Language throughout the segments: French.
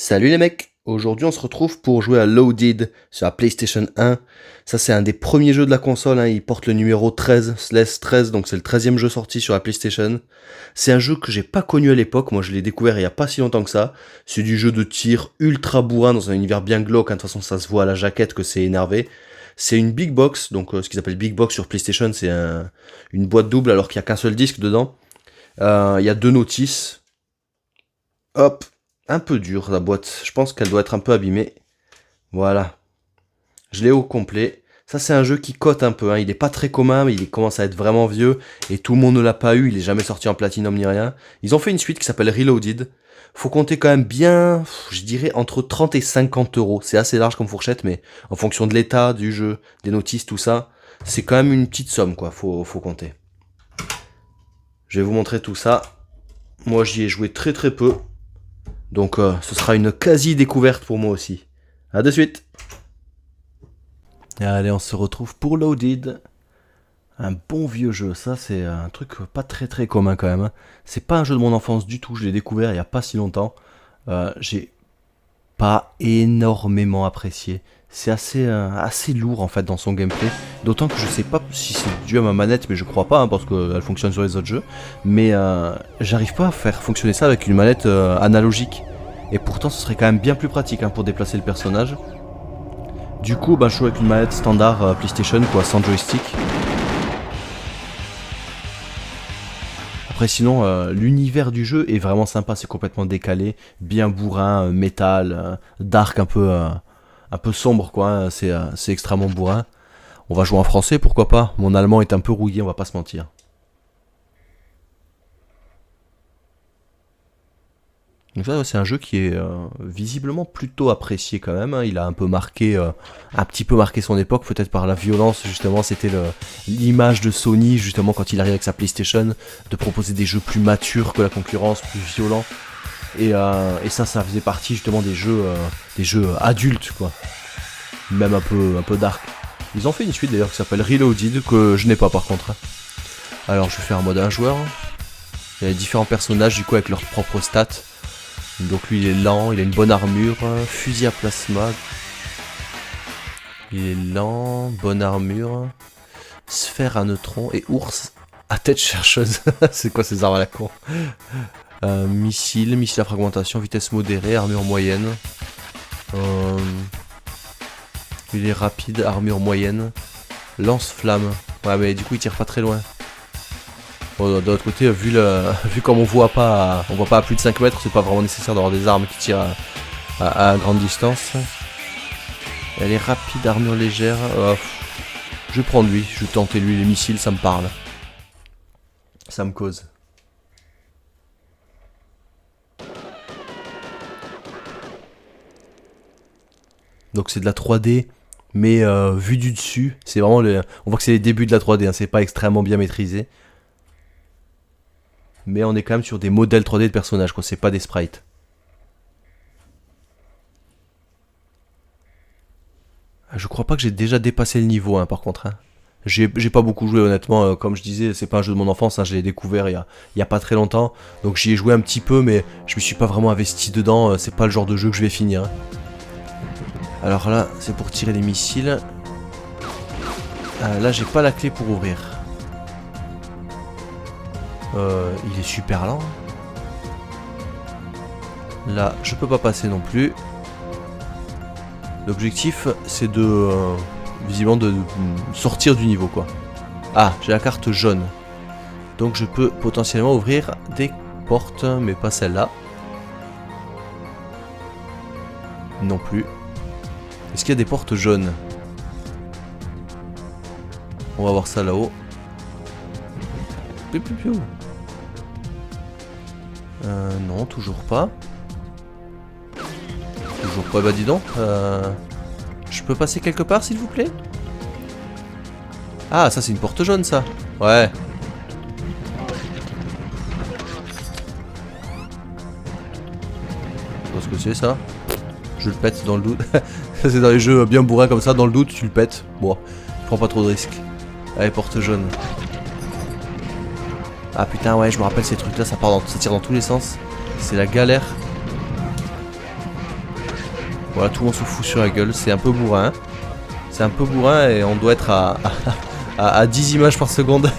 Salut les mecs, aujourd'hui on se retrouve pour jouer à Loaded sur la PlayStation 1. Ça c'est un des premiers jeux de la console, il porte le numéro 13/13, donc c'est le 13e jeu sorti sur la PlayStation. C'est un jeu que j'ai pas connu à l'époque, moi je l'ai découvert il y a pas si longtemps que ça. C'est du jeu de tir ultra bourrin dans un univers bien glauque, de toute façon ça se voit à la jaquette que c'est énervé. C'est une big box, donc ce qu'ils appellent big box sur PlayStation, c'est une boîte double alors qu'il y a qu'un seul disque dedans. Il y a deux notices. Hop, un peu dure la boîte, je pense qu'elle doit être un peu abîmée. Voilà, je l'ai au complet. Ça c'est un jeu qui cote un peu, il est pas très commun, mais il commence à être vraiment vieux, et tout le monde ne l'a pas eu, il est jamais sorti en platinum ni rien. Ils ont fait une suite qui s'appelle Reloaded. Faut compter quand même bien, je dirais entre 30 et 50 euros. C'est assez large comme fourchette, mais en fonction de l'état du jeu, des notices, tout ça, c'est quand même une petite somme quoi, faut compter. Je vais vous montrer tout ça. Moi j'y ai joué très très peu. Donc ce sera une quasi-découverte pour moi aussi. A de suite. Allez, on se retrouve pour Loaded. Un bon vieux jeu, ça c'est un truc pas très très commun quand même. C'est pas un jeu de mon enfance du tout, je l'ai découvert il y a pas si longtemps. J'ai pas énormément apprécié. C'est assez lourd en fait dans son gameplay. D'autant que je sais pas si c'est dû à ma manette, mais je crois pas parce qu'elle fonctionne sur les autres jeux. Mais j'arrive pas à faire fonctionner ça avec une manette analogique. Et pourtant ce serait quand même bien plus pratique pour déplacer le personnage. Du coup je joue avec une manette standard PlayStation quoi, sans joystick. Après sinon l'univers du jeu est vraiment sympa, c'est complètement décalé, bien bourrin, métal, dark un peu sombre quoi, c'est extrêmement bourrin. On va jouer en français, pourquoi pas, mon allemand est un peu rouillé, on va pas se mentir. Donc ça c'est un jeu qui est visiblement plutôt apprécié quand même, il a un petit peu marqué son époque, peut-être par la violence justement, c'était l'image de Sony justement quand il arrive avec sa PlayStation, de proposer des jeux plus matures que la concurrence, plus violents. Et ça faisait partie justement des jeux adultes quoi, même un peu dark. Ils ont fait une suite d'ailleurs qui s'appelle Reloaded que je n'ai pas par contre. Alors je vais faire en mode un joueur. Il y a différents personnages du coup avec leurs propres stats. Donc lui il est lent, il a une bonne armure, fusil à plasma. Il est lent, bonne armure, sphère à neutrons et ours à tête chercheuse. C'est quoi ces armes à la con? Missile à fragmentation, vitesse modérée, armure moyenne. Il est rapide, armure moyenne. Lance-flamme. Ouais mais du coup il tire pas très loin. Bon, de l'autre côté, vu comme on voit pas à plus de 5 mètres, c'est pas vraiment nécessaire d'avoir des armes qui tirent à grande distance. Elle est rapide, armure légère. Je vais prendre lui, je vais tenter lui, les missiles ça me parle. Ça me cause. Donc c'est de la 3D, mais vu du dessus, c'est vraiment on voit que c'est les débuts de la 3D, c'est pas extrêmement bien maîtrisé. Mais on est quand même sur des modèles 3D de personnages, quoi, c'est pas des sprites. Je crois pas que j'ai déjà dépassé le niveau, par contre. J'ai pas beaucoup joué, honnêtement, comme je disais, c'est pas un jeu de mon enfance, je l'ai découvert il y a pas très longtemps. Donc j'y ai joué un petit peu, mais je me suis pas vraiment investi dedans, c'est pas le genre de jeu que je vais finir. Alors là, c'est pour tirer les missiles. Là, j'ai pas la clé pour ouvrir. Il est super lent. Là, je peux pas passer non plus. L'objectif, c'est visiblement de sortir du niveau, quoi. Ah, j'ai la carte jaune. Donc je peux potentiellement ouvrir des portes, mais pas celle-là. Non plus. Est-ce qu'il y a des portes jaunes? On va voir ça là-haut. Piou, piou, piou. Non, toujours pas. Toujours pas, bah dis donc. Je peux passer quelque part s'il vous plaît? Ah, ça c'est une porte jaune ça. Ouais. Je sais pas ce que c'est ça. Je le pète dans le doute. Ça c'est dans les jeux bien bourrins comme ça, dans le doute tu le pètes. Bon, je prends pas trop de risques. Allez, porte jaune. Ah putain ouais, je me rappelle ces trucs là, ça tire dans tous les sens. C'est la galère. Voilà, tout le monde se fout sur la gueule. C'est un peu bourrin. C'est un peu bourrin et on doit être à 10 images par seconde.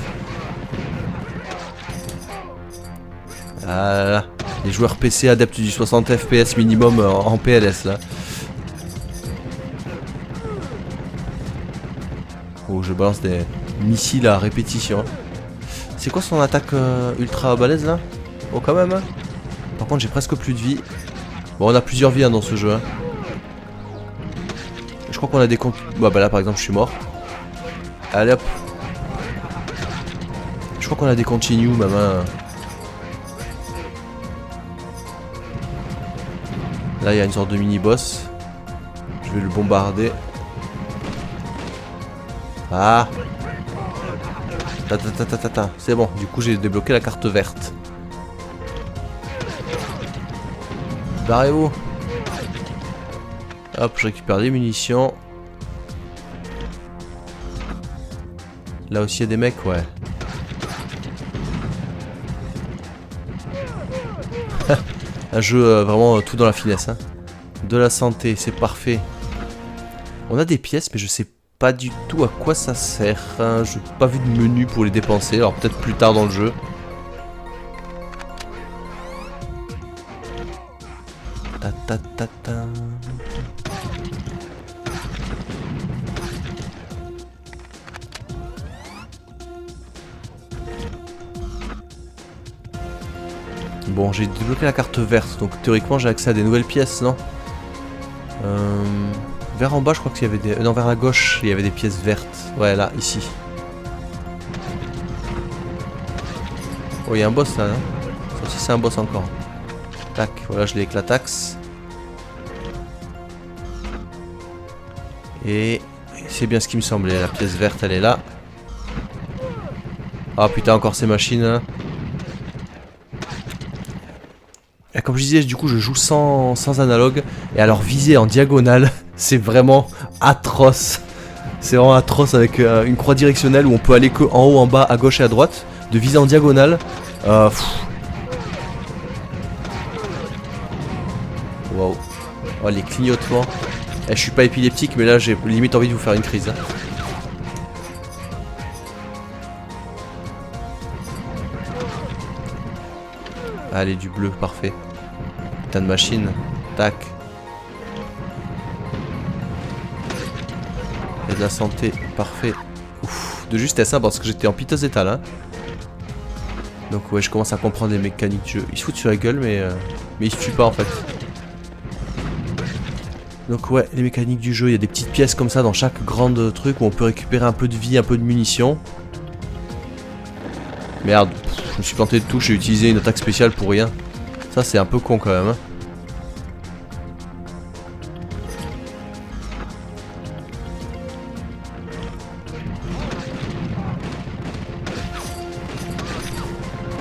Ah là là. Les joueurs PC adeptes du 60 FPS minimum en PLS là. Oh, je balance des missiles à répétition. C'est quoi son attaque ultra balèze là? Oh, quand même. Hein. Par contre, j'ai presque plus de vie. Bon, on a plusieurs vies hein, dans ce jeu. Hein. Je crois qu'on a des comptes. Bah là, par exemple, je suis mort. Allez hop. Je crois qu'on a des continues même. Hein. Là, il y a une sorte de mini-boss. Je vais le bombarder. Ah. C'est bon, du coup j'ai débloqué la carte verte. Barrez-vous. Hop, je récupère des munitions. Là aussi il y a des mecs, ouais. Un jeu vraiment tout dans la finesse. Hein. De la santé, c'est parfait. On a des pièces, mais je sais pas du tout à quoi ça sert. Hein. Je n'ai pas vu de menu pour les dépenser. Alors peut-être plus tard dans le jeu. Bon, j'ai débloqué la carte verte, donc théoriquement j'ai accès à des nouvelles pièces, non? Vers en bas, je crois qu'il y avait des... non, vers la gauche, il y avait des pièces vertes. Ouais, là, ici. Oh, il y a un boss là, non? Ça aussi, c'est un boss encore. Tac, voilà, je l'ai avec la taxe. Et c'est bien ce qui me semblait, la pièce verte, elle est là. Ah putain, encore ces machines là. Et comme je disais, du coup, je joue sans analogue. Et alors, viser en diagonale, c'est vraiment atroce. C'est vraiment atroce avec une croix directionnelle où on peut aller que en haut, en bas, à gauche et à droite. De viser en diagonale. Waouh. Oh, les clignotements. Eh, je suis pas épileptique, mais là, j'ai limite envie de vous faire une crise. Hein. Allez, du bleu, parfait. Putain de machine. Tac. Et de la santé, parfait. Ouf, de justesse, hein, parce que j'étais en piteux état là. Donc ouais, je commence à comprendre les mécaniques du jeu. Il se fout sur la gueule, mais il se tue pas en fait. Donc ouais, les mécaniques du jeu, il y a des petites pièces comme ça dans chaque grande truc où on peut récupérer un peu de vie, un peu de munitions. Merde, je me suis planté de touche, j'ai utilisé une attaque spéciale pour rien. Ça c'est un peu con quand même. Hein.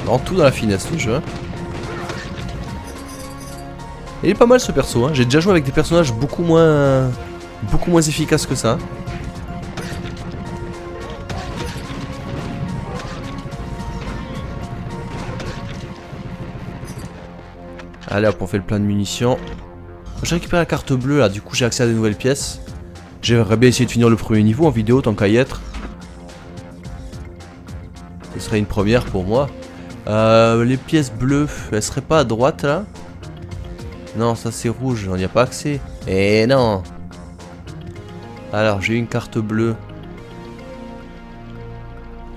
En tout dans la finesse le jeu. Hein. Il est pas mal ce perso. Hein. J'ai déjà joué avec des personnages beaucoup moins efficaces que ça. Allez hop, on fait le plein de munitions. J'ai récupéré la carte bleue là, du coup j'ai accès à de nouvelles pièces. J'aimerais bien essayer de finir le premier niveau en vidéo tant qu'à y être. Ce serait une première pour moi. Les pièces bleues, elles seraient pas à droite là? Non, ça c'est rouge, on n'y a pas accès. Eh non. Alors j'ai une carte bleue.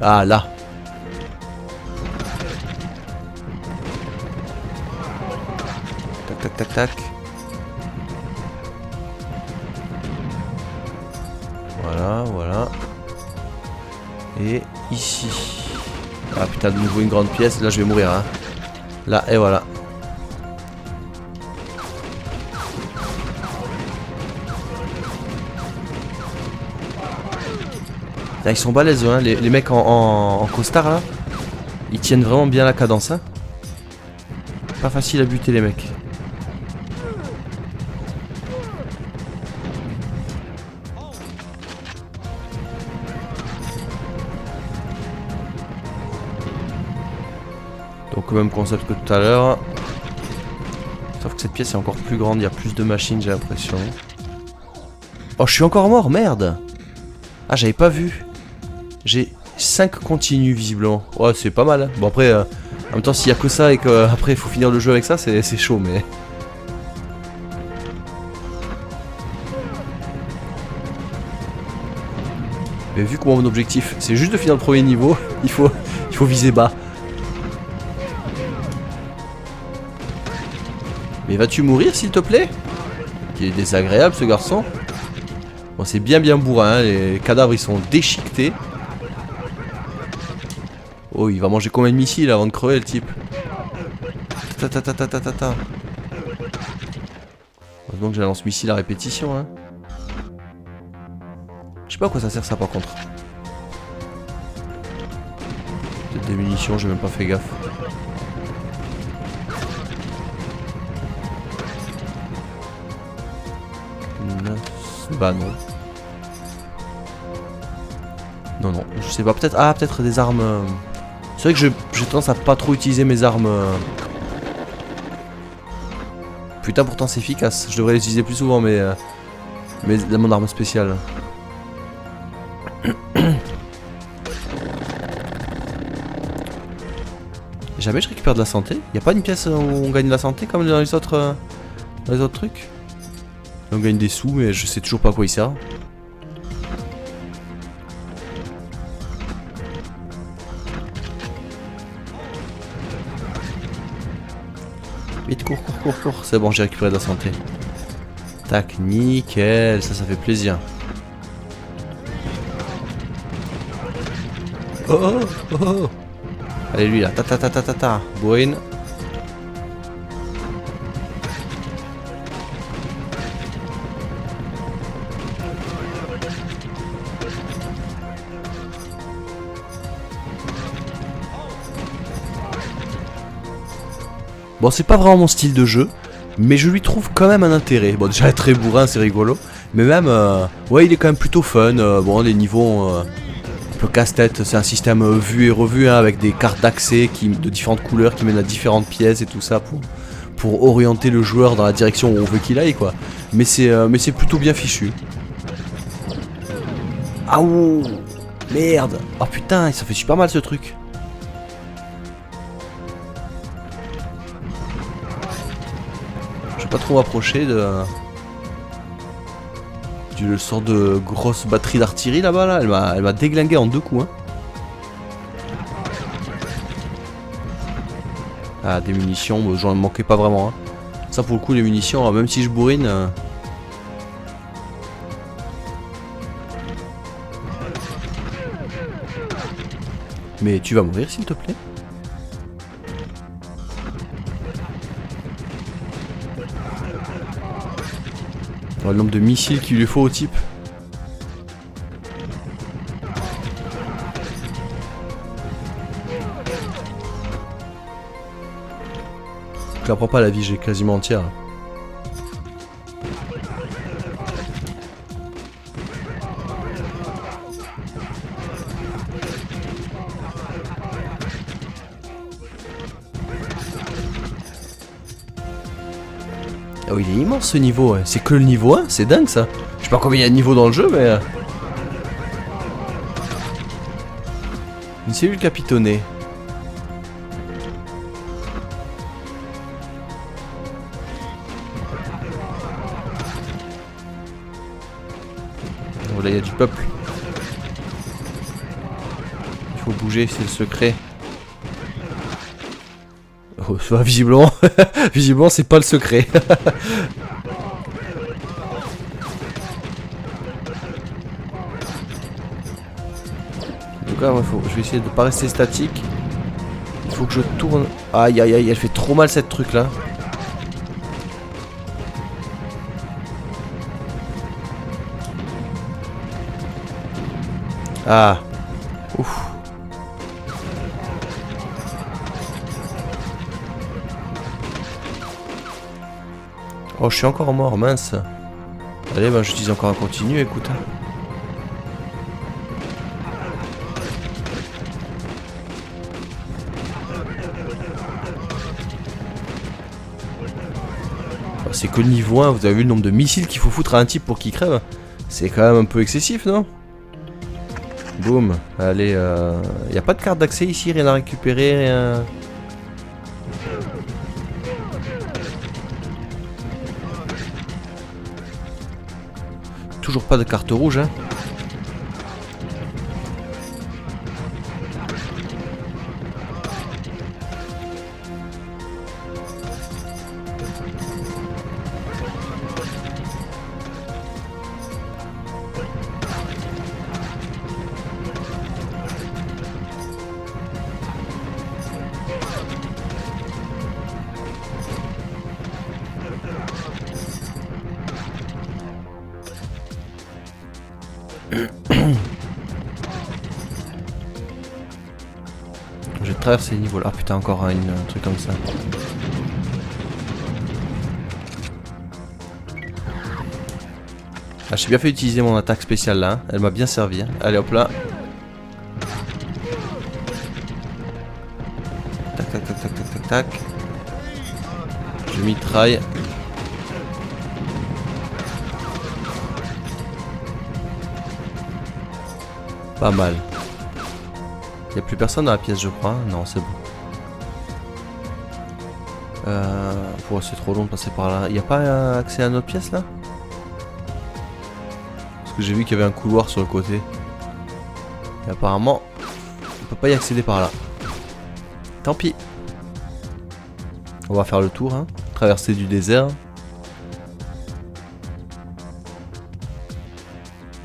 Ah là. Tac tac tac tac. Voilà, voilà. Et ici. Ah putain, de nouveau une grande pièce. Là, je vais mourir. Hein. Là, et voilà. Là, ils sont balèzes, hein. Les mecs en costard, là. Ils tiennent vraiment bien la cadence. Hein. Pas facile à buter, les mecs. Donc, même concept que tout à l'heure. Sauf que que cette pièce est encore plus grande, il y a plus de machines, j'ai l'impression. Oh, je suis encore mort, merde. Ah, j'avais pas vu. J'ai 5 continues, visiblement. Ouais, c'est pas mal. Hein. Bon, après, en même temps, s'il y a que ça et qu'après, il faut finir le jeu avec ça, c'est chaud, mais... Mais vu que mon objectif, c'est juste de finir le premier niveau, il faut viser bas. Mais vas-tu mourir, s'il te plaît? Il est désagréable, ce garçon. Bon, c'est bien bourrin, hein. Les cadavres, ils sont déchiquetés. Oh, il va manger combien de missiles avant de crever, le type? Ta. Heureusement que j'ai un lance-missile à répétition, hein. Je sais pas à quoi ça sert, ça, par contre. Peut-être des munitions, j'ai même pas fait gaffe. Bah non. Non, je sais pas, peut-être... Ah, peut-être des armes... C'est vrai que j'ai tendance à pas trop utiliser mes armes... Putain, pourtant c'est efficace. Je devrais les utiliser plus souvent, mais mon arme spéciale. Jamais je récupère de la santé. Y a pas une pièce où on gagne de la santé comme dans les autres trucs? On gagne des sous, mais je sais toujours pas à quoi il sert. Vite, cours. C'est bon, j'ai récupéré de la santé. Tac, nickel. Ça fait plaisir. Oh. Allez, lui là. Ta. Bourrine. Bon, c'est pas vraiment mon style de jeu, mais je lui trouve quand même un intérêt. Bon, déjà, très bourrin, c'est rigolo. Mais même, ouais, il est quand même plutôt fun. Bon, les niveaux, un peu casse-tête. C'est un système vu et revu, hein, avec des cartes d'accès de différentes couleurs qui mènent à différentes pièces et tout ça pour orienter le joueur dans la direction où on veut qu'il aille, quoi. Mais c'est plutôt bien fichu. Ah ouh, merde. Oh putain, ça fait super mal ce truc. Pas trop m'approcher de d'une sorte de grosse batterie d'artillerie là-bas là. Elle m'a déglingué en 2 coups, hein. Ah, des munitions, j'en manquais pas vraiment, hein. Ça pour le coup les munitions, même si je bourrine. Mais tu vas mourir s'il te plaît. Oh, le nombre de missiles qu'il lui faut au type. Je la prends pas la vie, j'ai quasiment entière. Oh, il est immense ce niveau, ouais. C'est que le niveau 1, c'est dingue ça. Je sais pas combien il y a de niveaux dans le jeu, mais... Une cellule capitonnée. Oh, là, il y a du peuple. Il faut bouger, c'est le secret. Oh, visiblement, visiblement c'est pas le secret. En tout cas, je vais essayer de pas rester statique. Il faut que je tourne. Aïe, elle fait trop mal cette truc là. Ah. Ouf. Oh, je suis encore mort, mince. Allez, bah j'utilise encore un continu, écoute. c'est que le niveau 1, vous avez vu le nombre de missiles qu'il faut foutre à un type pour qu'il crève. C'est quand même un peu excessif, non? Boum, allez, y a pas de carte d'accès ici, rien à récupérer, rien... Toujours pas de carte rouge, hein. Je traverse ces niveaux là. Ah putain, encore un truc comme ça. Ah, j'ai bien fait utiliser mon attaque spéciale là. Hein. Elle m'a bien servi. Hein. Allez hop là. Tac tac tac tac tac tac tac. Je mitraille. Pas mal. Il n'y a plus personne dans la pièce, je crois. Non, c'est bon. C'est trop long de passer par là. Il n'y a pas accès à notre pièce là? Parce que j'ai vu qu'il y avait un couloir sur le côté. Et apparemment, on peut pas y accéder par là. Tant pis. On va faire le tour, hein. Traverser du désert.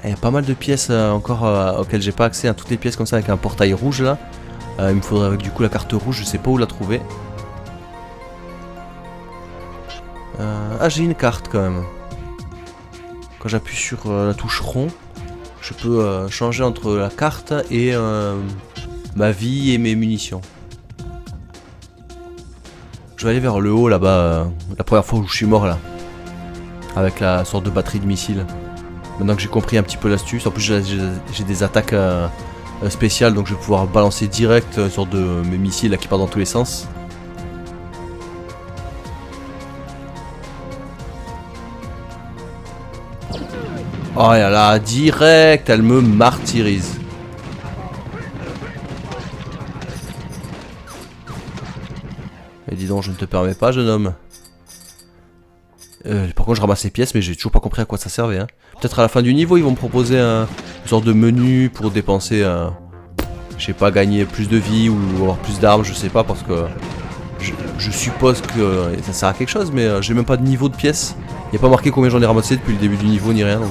Il y a pas mal de pièces encore auxquelles j'ai pas accès, à toutes les pièces comme ça avec un portail rouge là. Il me faudrait du coup la carte rouge, je sais pas où la trouver. Ah, j'ai une carte quand même. Quand j'appuie sur la touche rond, je peux changer entre la carte et ma vie et mes munitions. Je vais aller vers le haut là-bas, la première fois où je suis mort là. Avec la sorte de batterie de missiles. Maintenant que j'ai compris un petit peu l'astuce, en plus j'ai des attaques spéciales, donc je vais pouvoir balancer direct une sorte de mes missiles là, qui partent dans tous les sens. Oh là là, direct, elle me martyrise. Et dis donc, je ne te permets pas, jeune homme. Par contre, je ramasse les pièces, mais j'ai toujours pas compris à quoi ça servait. Hein. Peut-être à la fin du niveau, ils vont me proposer une sorte de menu pour dépenser, je sais pas, gagner plus de vie ou avoir plus d'armes, je sais pas, parce que je suppose que ça sert à quelque chose, mais j'ai même pas de niveau de pièces. Il n'y a pas marqué combien j'en ai ramassé depuis le début du niveau ni rien, donc...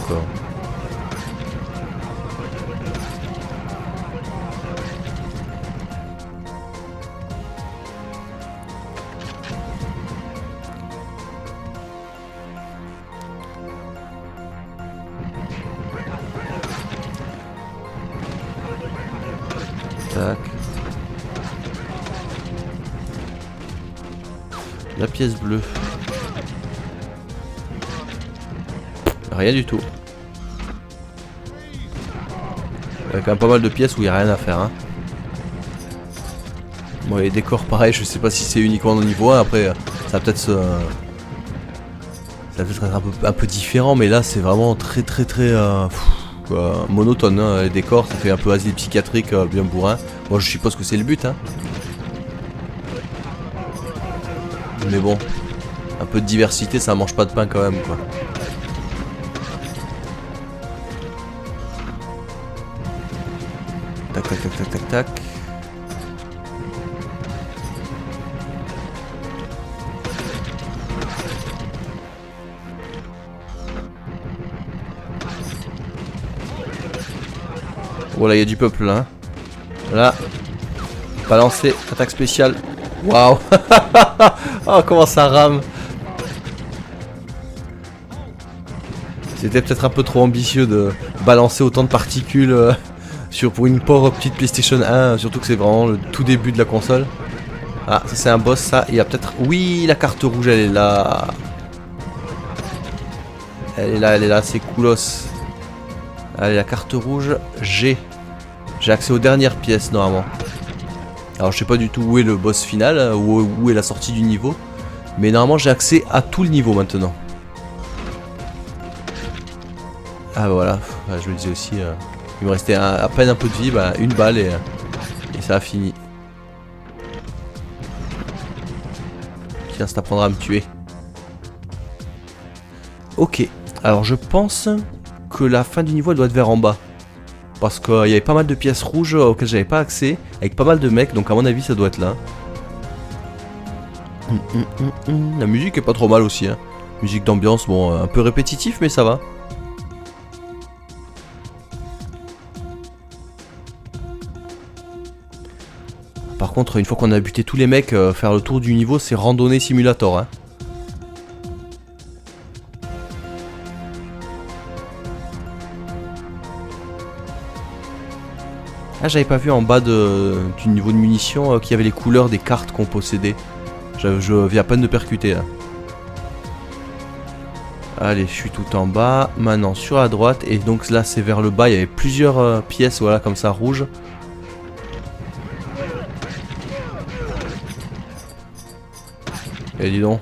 Tac. La pièce bleue. Rien du tout. Il y a quand même pas mal de pièces où il n'y a rien à faire. Hein. Bon, les décors pareil, je sais pas si c'est uniquement dans le niveau 1. Après, ça va peut-être se... Ça va peut-être être un peu différent, mais là c'est vraiment très monotone. Hein. Les décors, ça fait un peu asile psychiatrique, bien bourrin. Moi je suppose que c'est le but. Hein. Mais bon, un peu de diversité, ça mange pas de pain quand même, quoi. Tac tac tac tac tac tac. Voilà, il y a du peuple là. Hein. Là. Balancer, attaque spéciale. Waouh. Oh, comment ça rame. C'était peut-être un peu trop ambitieux de balancer autant de particules pour une pauvre petite PlayStation 1. Surtout que c'est vraiment le tout début de la console. Ah, ça c'est un boss, ça. Il y a peut-être... Oui, la carte rouge, elle est là. Elle est là, c'est coolos. Allez, la carte rouge, j'ai accès aux dernières pièces normalement. Alors je sais pas du tout où est le boss final, où est la sortie du niveau. Mais normalement j'ai accès à tout le niveau maintenant. Ah bah voilà, je me disais aussi, il me restait à peine un peu de vie, bah une balle et ça a fini. Tiens, ça t'apprendra à me tuer. Ok, alors je pense que la fin du niveau elle doit être vers en bas. Parce qu'il y avait pas mal de pièces rouges auxquelles j'avais pas accès, avec pas mal de mecs, donc à mon avis ça doit être là. La musique est pas trop mal aussi, hein. Musique d'ambiance, bon, un peu répétitif, mais ça va. Par contre, une fois qu'on a buté tous les mecs, faire le tour du niveau, c'est randonnée simulator, hein. Ah, j'avais pas vu en bas du niveau de munitions qu'il y avait les couleurs des cartes qu'on possédait. Je viens à peine de percuter là. Allez, je suis tout en bas. Maintenant sur la droite. Et donc là c'est vers le bas. Il y avait plusieurs pièces, voilà, comme ça, rouges. Et dis donc.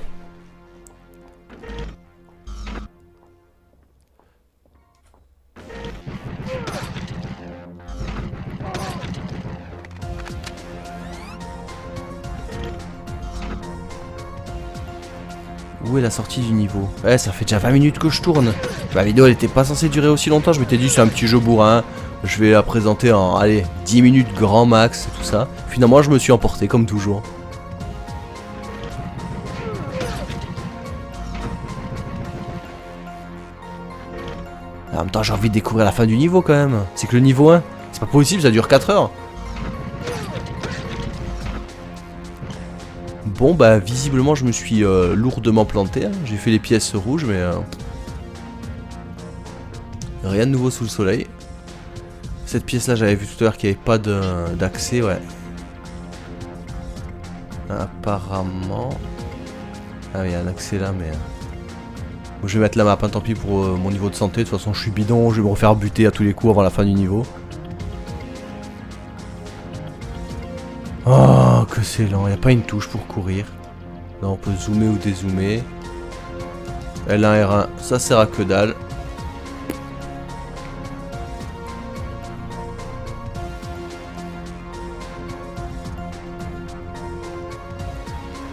Où est la sortie du niveau? Ouais, ça fait déjà 20 minutes que je tourne. La vidéo elle était pas censée durer aussi longtemps. Je m'étais dit c'est un petit jeu bourrin. Je vais la présenter en, allez, 10 minutes grand max, tout ça. Finalement je me suis emporté comme toujours. En même temps j'ai envie de découvrir la fin du niveau quand même. C'est que le niveau 1, c'est pas possible, ça dure 4 heures. Bon bah visiblement je me suis lourdement planté, hein. J'ai fait les pièces rouges mais rien de nouveau sous le soleil. Cette pièce là j'avais vu tout à l'heure qu'il n'y avait pas d'accès, ouais. Apparemment. Ah oui, il y a un accès là mais... Bon, je vais mettre la map, hein, tant pis pour mon niveau de santé, de toute façon je suis bidon, je vais me refaire buter à tous les coups avant la fin du niveau. Oh, que c'est lent, il n'y a pas une touche pour courir. Là on peut zoomer ou dézoomer. L1, R1, ça sert à que dalle.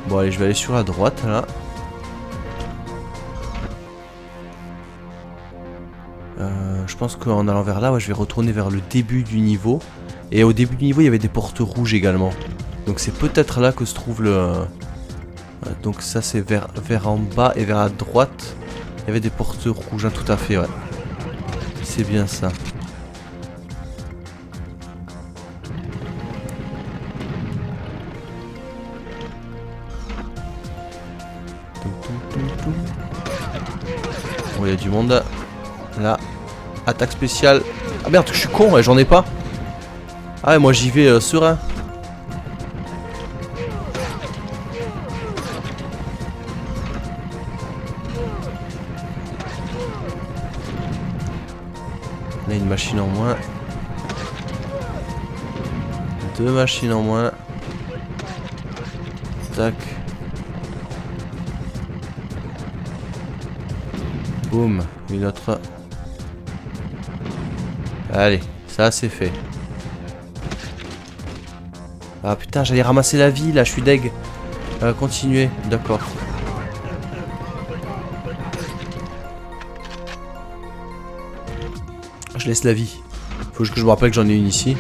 Bon allez, je vais aller sur la droite là. Je pense qu'en allant vers là, ouais, je vais retourner vers le début du niveau. Et au début du niveau, il y avait des portes rouges également. Donc c'est peut-être là que se trouve le... Donc ça c'est vers en bas et vers la droite. Il y avait des portes rouges, hein, tout à fait, ouais. C'est bien ça. Bon, il y a du monde là. Attaque spéciale. Ah merde, je suis con, ouais, j'en ai pas. Ah ouais, moi j'y vais serein. Là, une machine en moins. 2 machines en moins. Tac. Boum. Une autre. Allez, ça c'est fait. Ah putain, j'allais ramasser la vie là, je suis deg. Continuez, d'accord. Je laisse la vie. Faut que je me rappelle que j'en ai une ici.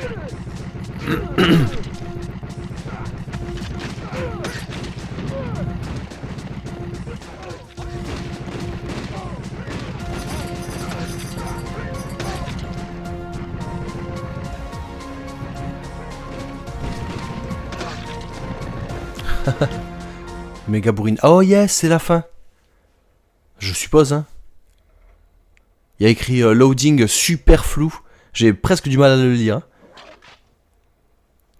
Méga bourrine. Oh yes, c'est la fin. Je suppose, hein. Il y a écrit loading super flou. J'ai presque du mal à le lire.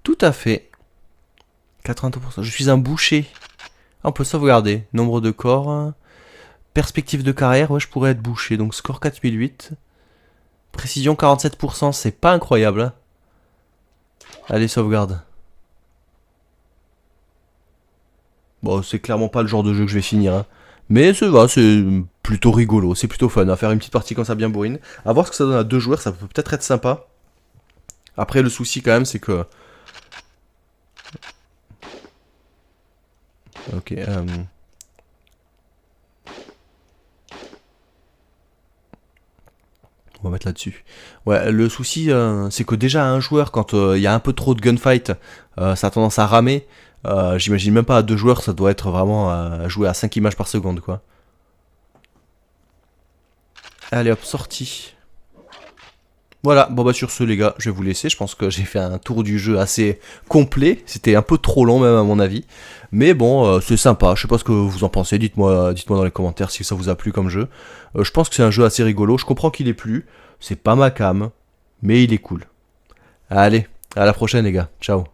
Tout à fait. 80%. Je suis un boucher. Ah, on peut sauvegarder. Nombre de corps. Perspective de carrière. Ouais, je pourrais être boucher. Donc score 4008. Précision 47%. C'est pas incroyable, hein. Allez, sauvegarde. Bon, c'est clairement pas le genre de jeu que je vais finir, hein. Mais ça va, c'est plutôt rigolo, c'est plutôt fun à faire une petite partie comme ça bien bourrine. À voir ce que ça donne à 2 joueurs, ça peut peut-être être sympa. Après le souci quand même c'est que... Ok, on va mettre là-dessus. Ouais, le souci c'est que déjà un joueur, quand il y a un peu trop de gunfight, ça a tendance à ramer. J'imagine même pas à 2 joueurs, ça doit être vraiment jouer à 5 images par seconde quoi. Allez hop, sorti. Voilà, bon bah sur ce les gars, je vais vous laisser, je pense que j'ai fait un tour du jeu assez complet, c'était un peu trop long même à mon avis, mais bon, c'est sympa, je sais pas ce que vous en pensez, dites-moi dans les commentaires si ça vous a plu comme jeu. Je pense que c'est un jeu assez rigolo, je comprends qu'il est plu, c'est pas ma cam, mais il est cool. Allez, à la prochaine les gars, ciao.